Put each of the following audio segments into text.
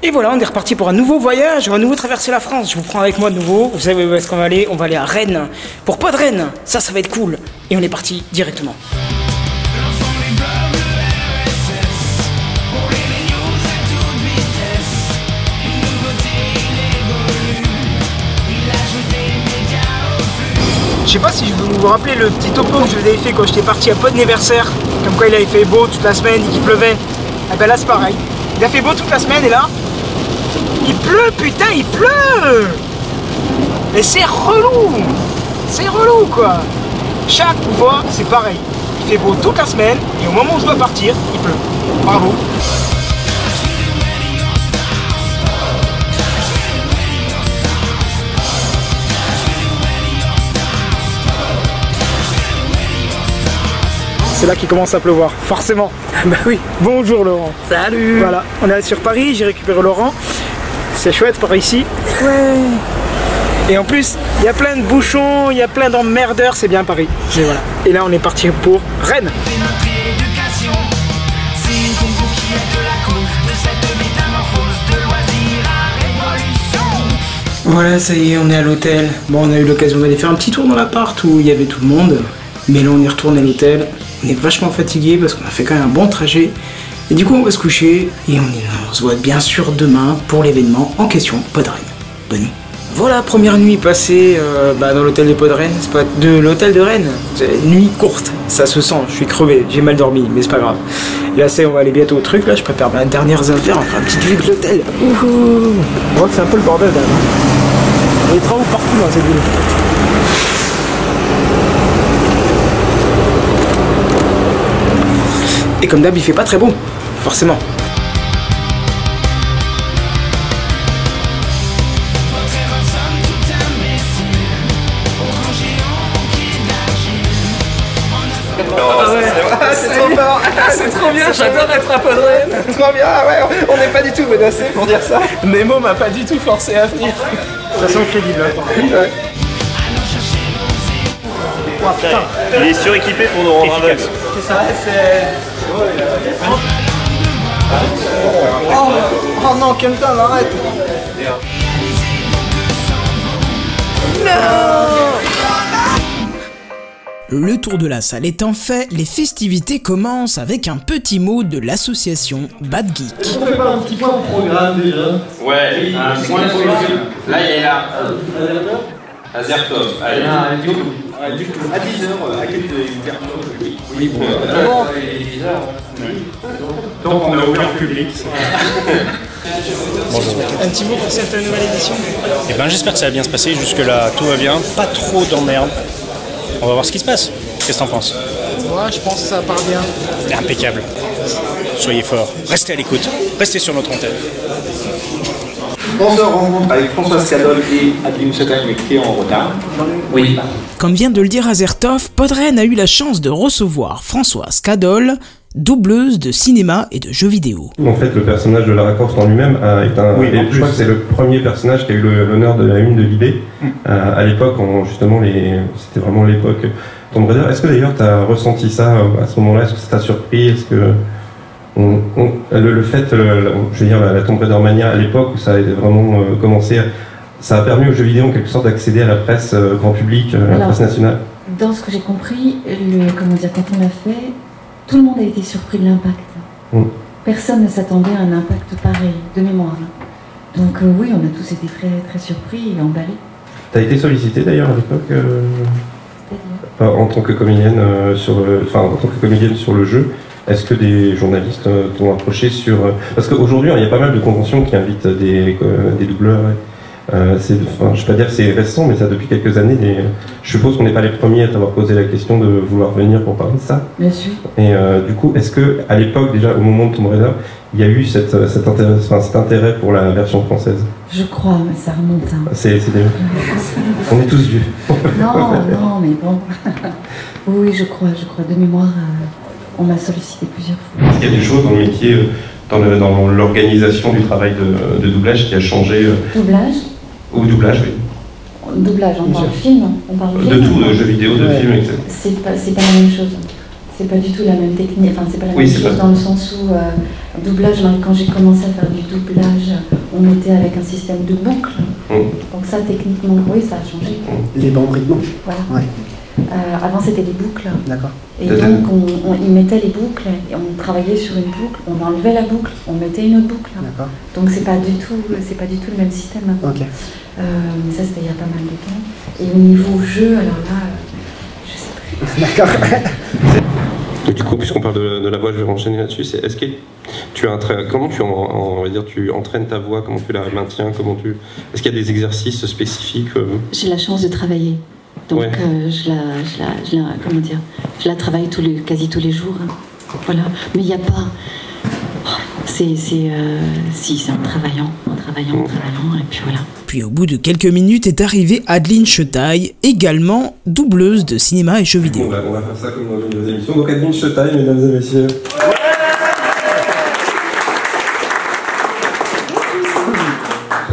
Et voilà, on est reparti pour un nouveau voyage, on va à nouveau traverser la France. Je vous prends avec moi de nouveau. Vous savez où est-ce qu'on va aller? On va aller à Rennes. Pour Podren, ça va être cool. Et on est parti directement. Je sais pas si vous vous rappelez le petit topo que je vous avais fait quand j'étais parti à Podneversaire. Comme quoi il avait fait beau toute la semaine et qu'il pleuvait. Et ben là c'est pareil. Il a fait beau toute la semaine et là, il pleut, putain, il pleut. Et c'est relou. C'est relou quoi. Chaque fois c'est pareil. Il fait beau toute la semaine et au moment où je dois partir, il pleut. Bravo. C'est là qu'il commence à pleuvoir, forcément. Bah oui. Bonjour Laurent. Salut. Voilà, on est sur Paris, j'ai récupéré Laurent. C'est chouette par ici. Ouais. Et en plus, il y a plein de bouchons, il y a plein d'emmerdeurs, c'est bien Paris. Et voilà. Et là, on est parti pour Rennes. Voilà, ça y est, on est à l'hôtel. Bon, on a eu l'occasion d'aller faire un petit tour dans l'appart où il y avait tout le monde. Mais là, on est retourné à l'hôtel. On est vachement fatigué parce qu'on a fait quand même un bon trajet. Et du coup, on va se coucher et on se voit bien sûr demain pour l'événement en question, Podren. Bonne nuit. Voilà, première nuit passée dans l'hôtel de Podren. C'est pas de l'hôtel de Rennes. C'est une nuit courte, ça se sent. Je suis crevé, j'ai mal dormi, mais c'est pas grave. Et là, on va aller bientôt au truc. Là, je prépare mes dernières affaires. On fera une petite vue de l'hôtel. On voit que c'est un peu le bordel là. Il y a des travaux partout dans cette ville. Et comme d'hab, il fait pas très beau, forcément. C'est trop fort. C'est trop bien, j'adore être à Podren. Trop bien, ouais, on n'est pas du tout menacé pour dire ça. Nemo m'a pas du tout forcé à venir. Ça sent crédible, là. Ouais. Oh, putain. Il est suréquipé pour nous rendre aveugles. C'est ça, c'est... Oh non, Kenton, arrête. Le tour de la salle étant fait, les festivités commencent avec un petit mot de l'association Bad Geek. On fait pas un petit point au programme déjà? Ouais, un point de programme. Là, il est là. Azertov, allez. Du coup, à 10h, à quelle ouverture? Oui, bon. Donc on a ouvert public. Bonjour. Un petit mot pour cette nouvelle édition. Eh ben, j'espère que ça va bien se passer. Jusque-là, tout va bien. Pas trop d'emmerdes. On va voir ce qui se passe. Qu'est-ce que t'en penses? Moi, je pense que ça part bien. Impeccable. Soyez forts. Restez à l'écoute. Restez sur notre antenne. On se rencontre avec François Scadol et Adeline Chatagne qui est en retard. Oui. Comme vient de le dire Azertov, Podren a eu la chance de recevoir Françoise Cadol, doubleuse de cinéma et de jeux vidéo. En fait, le personnage de Lara Croft en lui-même est un... Oui, je crois que c'est le premier personnage qui a eu l'honneur de la une de Libé. À l'époque, justement, c'était vraiment l'époque Tomb Raider. Est-ce que d'ailleurs tu as ressenti ça à ce moment-là? Est-ce que ça t'a surpris? Est-ce que le fait, je veux dire, la Tomb Raider Mania à l'époque où ça a vraiment commencé, ça a permis aux jeux vidéo en quelque sorte d'accéder à la presse grand public, à la presse nationale? Dans ce que j'ai compris, quand on l'a fait, tout le monde a été surpris de l'impact. Personne ne s'attendait à un impact pareil, de mémoire. Donc oui, on a tous été très, très surpris et emballés. Tu as été sollicité d'ailleurs à l'époque en tant que comédienne sur le jeu. Est-ce que des journalistes t'ont approché sur... Parce qu'aujourd'hui, il y a pas mal de conventions qui invitent des doubleurs. Je ne vais pas dire que c'est récent, mais ça depuis quelques années. Je suppose qu'on n'est pas les premiers à t'avoir posé la question de vouloir venir pour parler de ça. Bien sûr. Et du coup, est-ce qu'à l'époque, déjà au moment de Tomb Raider, il y a eu cet intérêt pour la version française? Je crois, mais ça remonte. On est tous vieux. Non, mais bon. Oui, je crois. De mémoire, on m'a sollicité plusieurs fois. Est-ce qu'il y a des choses dans le métier, dans l'organisation du travail de doublage qui a changé? Doublage? Ou doublage, oui. Doublage, on parle film, de tout, de jeux vidéo, de films, etc. C'est pas la même chose. C'est pas du tout la même technique. Enfin, c'est pas la même chose dans le sens où doublage, quand j'ai commencé à faire du doublage, on était avec un système de boucle. Donc ça, techniquement, oui, ça a changé. Les bandes rythmes. Voilà. Ouais. Avant, c'était des boucles. D'accord. Et donc, ils mettaient les boucles, et on travaillait sur une boucle, on enlevait la boucle, on mettait une autre boucle. D'accord. Donc, c'est pas du tout le même système. Ok. Mais ça, c'était il y a pas mal de temps. Et au niveau jeu, alors là, je sais plus. D'accord. Et du coup, puisqu'on parle de la voix, je vais enchaîner là-dessus. Est-ce que comment on va dire, tu entraînes ta voix, comment tu la maintiens, est-ce qu'il y a des exercices spécifiques J'ai la chance de travailler. Donc ouais. je la travaille quasi tous les jours. Voilà. Mais il n'y a pas. Si, c'est en travaillant, et puis voilà. Puis au bout de quelques minutes est arrivée Adeline Chetaille, également doubleuse de cinéma et jeux vidéo. On va faire ça comme dans une des émissions. Donc Adeline Chetaille, mesdames et messieurs.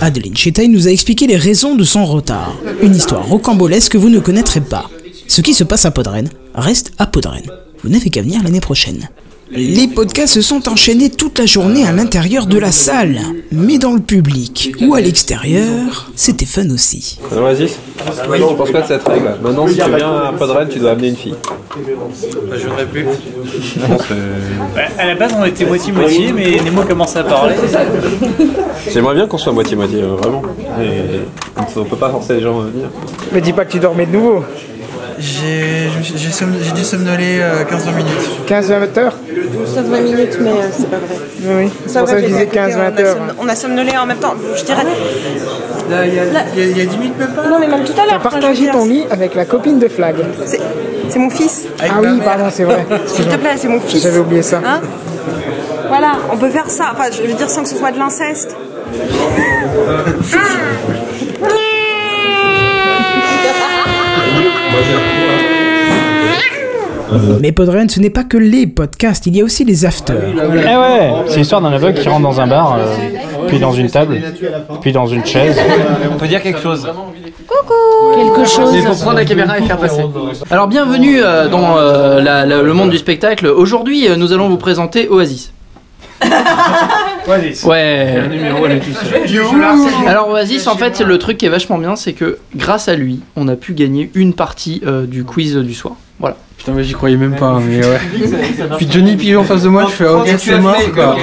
Adeline Chetaille nous a expliqué les raisons de son retard. Une histoire rocambolesque que vous ne connaîtrez pas. Ce qui se passe à Podren reste à Podren. Vous n'avez qu'à venir l'année prochaine. Les podcasts se sont enchaînés toute la journée à l'intérieur de la salle, mais dans le public ou à l'extérieur, c'était fun aussi. Alors Oasis, tu penses quoi de cette règle? Maintenant, si tu viens à Podren, tu dois amener une fille. Je viendrai plus. À la base, on était moitié-moitié, mais Nemo commence à parler. J'aimerais bien qu'on soit moitié-moitié, vraiment. Et on peut pas forcer les gens à venir. Mais dis pas que tu dormais de nouveau. J'ai dû somnoler 15-20 minutes. 15-20 heures 15-20 minutes, mais c'est pas vrai. Oui, c'est pour ça que je disais 15-20 heures. On a somnolé en même temps, je dirais. Là, il y a 10 minutes même pas. Non, mais même tout à l'heure. T'as partagé ton lit avec la copine de Flag. C'est mon fils. Ah oui, pardon, c'est vrai. S'il te plaît, c'est mon fils. J'avais oublié ça. Hein, voilà, on peut faire ça. Enfin, je veux dire sans que ce soit de l'inceste. Mais Podren, ce n'est pas que les podcasts, il y a aussi les afters. Eh ouais, c'est l'histoire d'un aveugle qui rentre dans un bar, puis dans une table, puis dans une chaise. On peut dire quelque chose. Coucou. Quelque chose. Il faut prendre la caméra et faire passer. Alors bienvenue dans le monde du spectacle. Aujourd'hui, nous allons vous présenter Oasis. Oasis. Ouais. Alors Oasis, en fait, le truc qui est vachement bien, c'est que grâce à lui, on a pu gagner une partie du quiz du soir. Voilà. Putain, moi j'y croyais même pas, mais ouais. Puis Johnny Pigeon en face de moi, je fais ok, c'est mort quoi.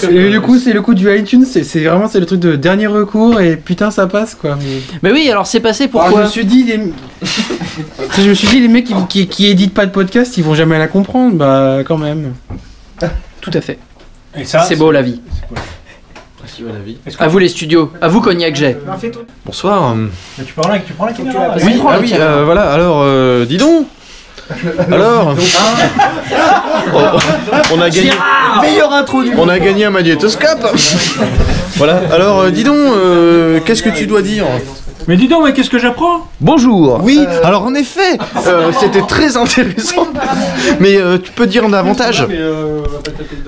Et du coup, c'est le coup du iTunes, c'est vraiment le truc de dernier recours et putain, ça passe quoi. Mais oui, alors c'est passé pourquoi alors, je me suis dit, les mecs qui éditent pas de podcast, ils vont jamais la comprendre, bah quand même. Tout à fait. Et ça, c'est beau la vie. À vous les studios, à vous Cognac Jet. Bonsoir. Tu prends la caméra. Oui, voilà, alors dis donc. Alors, on a gagné. Meilleure intro du monde. On a gagné un magnétoscope. Voilà, alors dis donc, qu'est-ce que tu dois dire? Mais dis donc, mais qu'est-ce que j'apprends? Bonjour. Oui, alors en effet, c'était très intéressant. Mais tu peux dire davantage.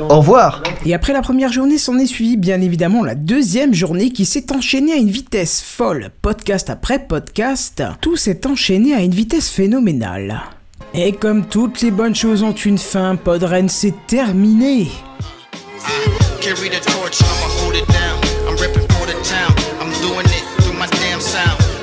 Au revoir. Et après la première journée, s'en est suivi bien évidemment la deuxième journée qui s'est enchaînée à une vitesse folle. Podcast après podcast, tout s'est enchaîné à une vitesse phénoménale. Et comme toutes les bonnes choses ont une fin, Podren s'est terminé.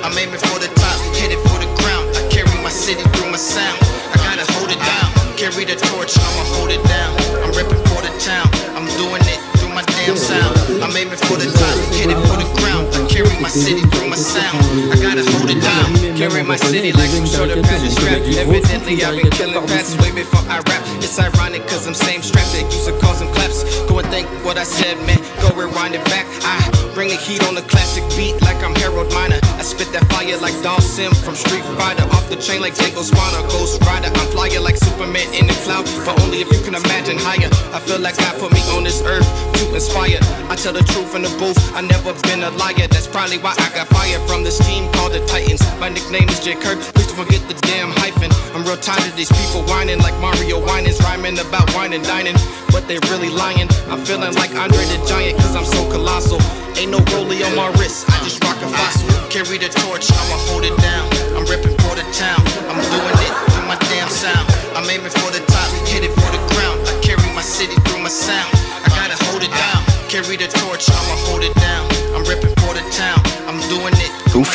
I'm aiming for the top, headed for the ground. I carry my city through my sound. I gotta hold it down, carry the torch, I'ma hold it down. I'm repping for the town, I'm doing it through my damn sound. I'm aiming for the top, headed for the ground. I carry my city through my sound. I gotta hold it down, carry my city like some sort of pattern strap. Evidently I've been killing past way before I rap. It's ironic cause I'm same strap that used to cause some claps. Go and think what I said, man, go rewind it back. I bring the heat on the classic beat like I'm Harold Miner. I spit that fire like Dawson from Street Fighter. Off the chain like Jacob Spawner, Ghost Rider. I'm flyer like Superman in the cloud, but only if you can imagine higher. I feel like God put me on this earth to inspire. I tell the truth in the booth, I never been a liar. That's probably why I got fired from this team called the Titans. My nickname is J. Kirk, please don't forget the damn hyphen. I'm real tired of these people whining like Mario Winans, rhyming about wine and dining, but they really lying. I'm feeling like Andre the Giant cause I'm so colossal. Ain't no rollie on my wrist, I just rock a fossil. Carry the torch, I'ma hold it down. I'm repping for the town, I'm doing it through my damn sound. I'm aiming for the top, headed for the ground. I carry my city through my sound. I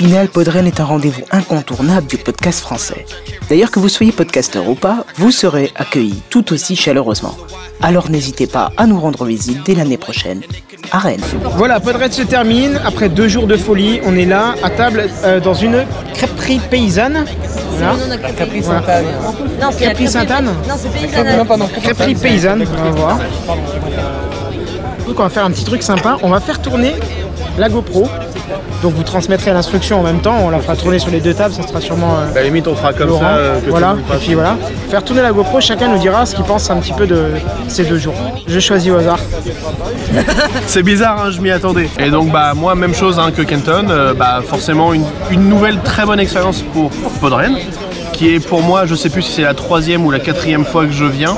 final, Podren est un rendez-vous incontournable du podcast français. D'ailleurs, que vous soyez podcasteur ou pas, vous serez accueillis tout aussi chaleureusement. Alors n'hésitez pas à nous rendre visite dès l'année prochaine à Rennes. Voilà, Podren se termine. Après 2 jours de folie, on est là à table dans une crêperie paysanne. Voilà. Crêperie Sainte-Anne. Non, c'est Crêperie Sainte-Anne. Non, c'est paysanne. Non, pardon. Crêperie paysanne, on va voir. Donc on va faire un petit truc sympa. On va faire tourner la GoPro. Donc vous transmettrez l'instruction en même temps, on la fera tourner sur les 2 tables, ça sera sûrement À la limite, on fera comme Laurent. ça. Voilà, et puis voilà. Faire tourner la GoPro, chacun nous dira ce qu'il pense un petit peu de ces 2 jours. Je choisis au hasard. C'est bizarre, hein, je m'y attendais. Et donc bah moi même chose hein, que Kenton, forcément une nouvelle très bonne expérience pour Podren, qui est pour moi, je sais plus si c'est la 3e ou la 4e fois que je viens.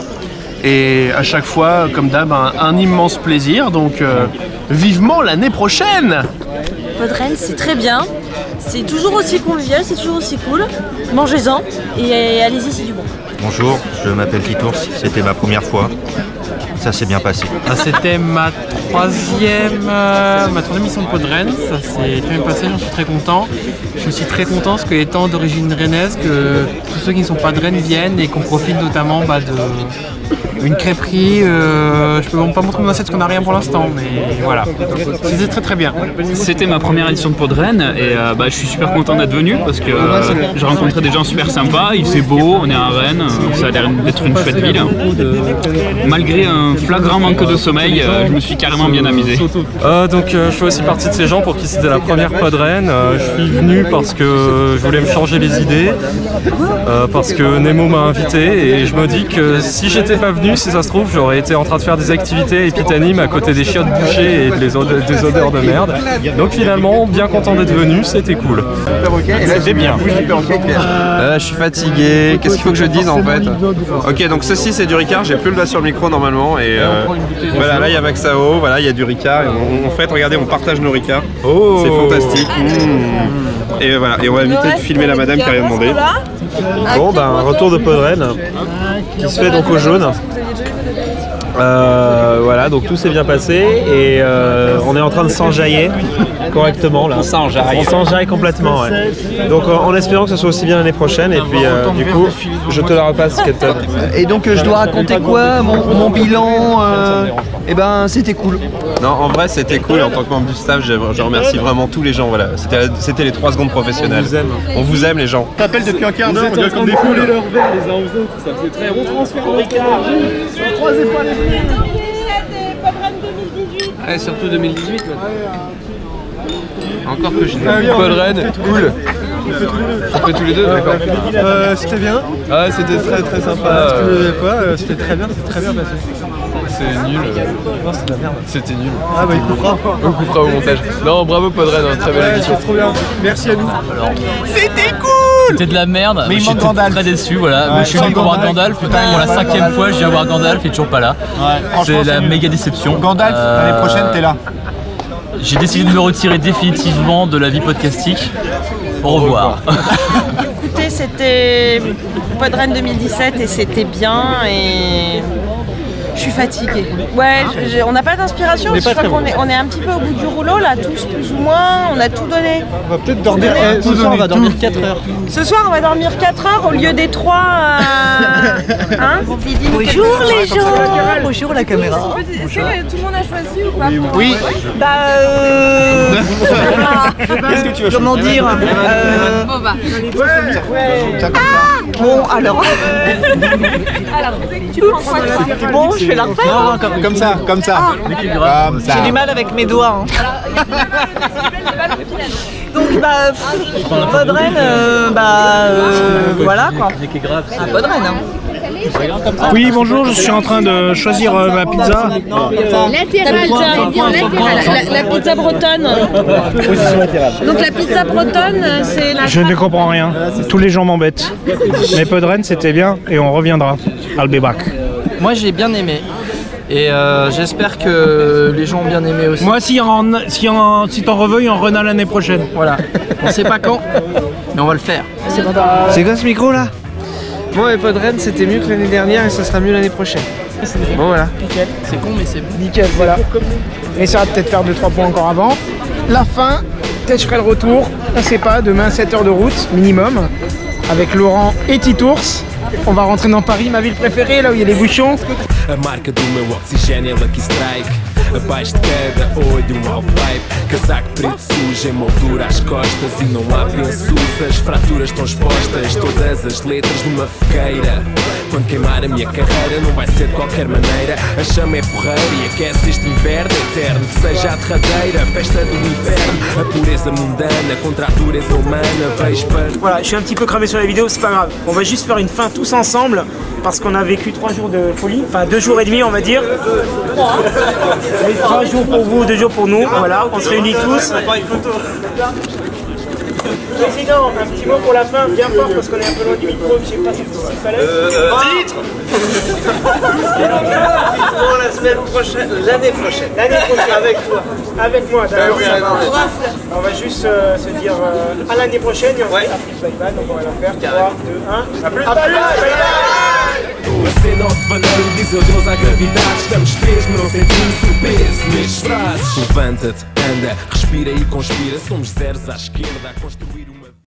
Et à chaque fois, comme d'hab, un immense plaisir. Donc vivement l'année prochaine. Podren, c'est très bien. C'est toujours aussi convivial, c'est toujours aussi cool. Mangez-en et allez-y, c'est du bon. Bonjour, je m'appelle Kitours, c'était ma première fois. Ça s'est bien passé. C'était ma troisième mission de Podren, ça s'est très bien passé, j'en suis très content. Je suis aussi très content parce que étant d'origine rennaise, que tous ceux qui ne sont pas de Rennes viennent et qu'on profite notamment d'une crêperie. Je peux pas montrer mon assiette parce qu'on n'a rien pour l'instant, mais voilà. C'était très très bien. C'était ma première édition de Podren et je suis super content d'être venu parce que j'ai rencontré des gens super sympas, il fait beau, on est à Rennes, ça a l'air d'être une chouette ville. Malgré un flagrant manque de sommeil, je me suis carrément bien amusé. Donc je fais aussi partie de ces gens pour qui c'était la première Podren. Je suis venu parce que je voulais me changer les idées, parce que Nemo m'a invité et je me dis que si j'étais pas venu, si ça se trouve, j'aurais été en train de faire des activités épitanimes à côté des chiottes bouchées et des odeurs de merde. Donc finalement, bien content d'être venu, c'était cool. Et là, j'ai bien. Je suis fatigué, qu'est-ce qu'il faut que je dise en fait? Ok, donc ceci c'est du Ricard, j'ai plus le doigt sur le micro normalement et voilà, là il y a Maxao, voilà, il y a du Ricard et en fait, regardez, on partage nos Ricards. Oh, c'est fantastique. Et voilà, et on va éviter de filmer la madame qui a rien demandé. Bon, un retour de Podren qui se fait donc au jaune. Voilà, donc tout s'est bien passé et on est en train de s'enjailler correctement là. On s'enjaille complètement, ouais. Donc en espérant que ce soit aussi bien l'année prochaine et puis du coup je te la repasse Kenton. Et donc je dois raconter quoi, mon bilan? C'était cool. Non, en vrai c'était cool, en tant que membre du staff je remercie vraiment tous les gens, voilà. C'était les 3 secondes professionnelles. On vous aime les gens. On t'appelle depuis un quart d'heure, on dirait comme des fous. Leur verre les uns aux autres, ça faisait très bon transfert de Ricard. Croisez pas les Ouais, surtout 2018 encore que je n'ai Podren, cool. On fait tous les deux, d'accord. C'était bien. Ah, c'était très très sympa. C'était très bien passé. C'est nul. Non, c'était de la merde. C'était nul. Ah bah il coupera. On coupera au montage. Non, bravo Podren, très belle émission. Trop bien. Merci à nous. C'était cool. C'était de la merde, mais j'étais très déçu, voilà. Moi, je suis venu pour voir Gandalf, putain, pour la 5e fois je viens voir Gandalf, il est toujours pas là. C'est la méga déception. Gandalf, l'année prochaine t'es là. J'ai décidé de me retirer définitivement de la vie podcastique. Au revoir. Écoutez, c'était Podren 2017 et c'était bien et je suis fatiguée. Ouais, on n'a pas d'inspiration, je crois qu'on est un petit peu au bout du rouleau là, tous plus ou moins, on a tout donné. On va peut-être dormir. Ce soir on va dormir 4 heures. Ce soir on va dormir 4 heures au lieu des 3. Hein? Bonjour les gens. Bonjour la caméra. Est-ce que tout le monde a choisi ou pas? Oui. Qu'est-ce que tu veux comment dire bon alors. Tu prends quoi toi? Bon, je fais la refaire. Non, comme ça. Comme ça. J'ai du mal avec mes doigts. Donc Podren, voilà quoi. Podren. Oui, bonjour, je suis en train de choisir ma pizza. La pizza bretonne. Donc la pizza bretonne, c'est la... Je ne comprends rien. Tous les gens m'embêtent. Mais Podren, c'était bien et on reviendra. I'll be back. Moi j'ai bien aimé. Et j'espère que les gens ont bien aimé aussi. Moi, si t'en reveux, il en rena l'année prochaine. Voilà. On sait pas quand, mais on va le faire. C'est quoi ce micro là? Bon, et Podren, c'était mieux que l'année dernière et ça sera mieux l'année prochaine. Bon, voilà. Nickel. C'est con, mais c'est nickel, voilà. On essaiera de peut-être faire 2-3 points encore avant. La fin Peut-être je ferai le retour, on sait pas, demain 7 heures de route minimum, avec Laurent et Titours. On va rentrer dans Paris, ma ville préférée, là où il y a les bouchons. A marca do meu oxigênio, Lucky Strike. Abaixo de cada olho um vibe. Casaco preto sujo, moldura às costas. E não há pensos, as fraturas estão expostas. Todas as letras numa fogueira. Quando queimar a minha carreira não vai ser de qualquer maneira. A chama é porreira e aquece este inverno eterno. Que seja a derradeira, a festa do inverno. A pureza mundana contra a dureza humana. Vejo para... Voilà, je suis un petit peu cramé sur la vidéo, c'est pas grave. On va juste faire une fin tous ensemble. Parce qu'on a vécu 3 jours de folie. Enfin 2 jours et demi on va dire. 3 jours pour vous, 2 jours pour nous. Voilà, on se réunit tous. Président, un petit mot pour la fin, bien fort parce qu'on est un peu loin du micro, je sais pas s'il fallait. Titre. La semaine prochaine, l'année prochaine. L'année prochaine, avec toi. Avec moi, d'accord. On va juste se dire à l'année prochaine et on fait Afrique Bye Bye, donc on va la faire. 3, 2, 1. A plus, bye A cena de vaneiro diz adeus à gravidade. Estamos mesmo, não sentimos o peso nestes frases. Levanta-te, anda, respira e conspira. Somos zeros à esquerda a construir uma...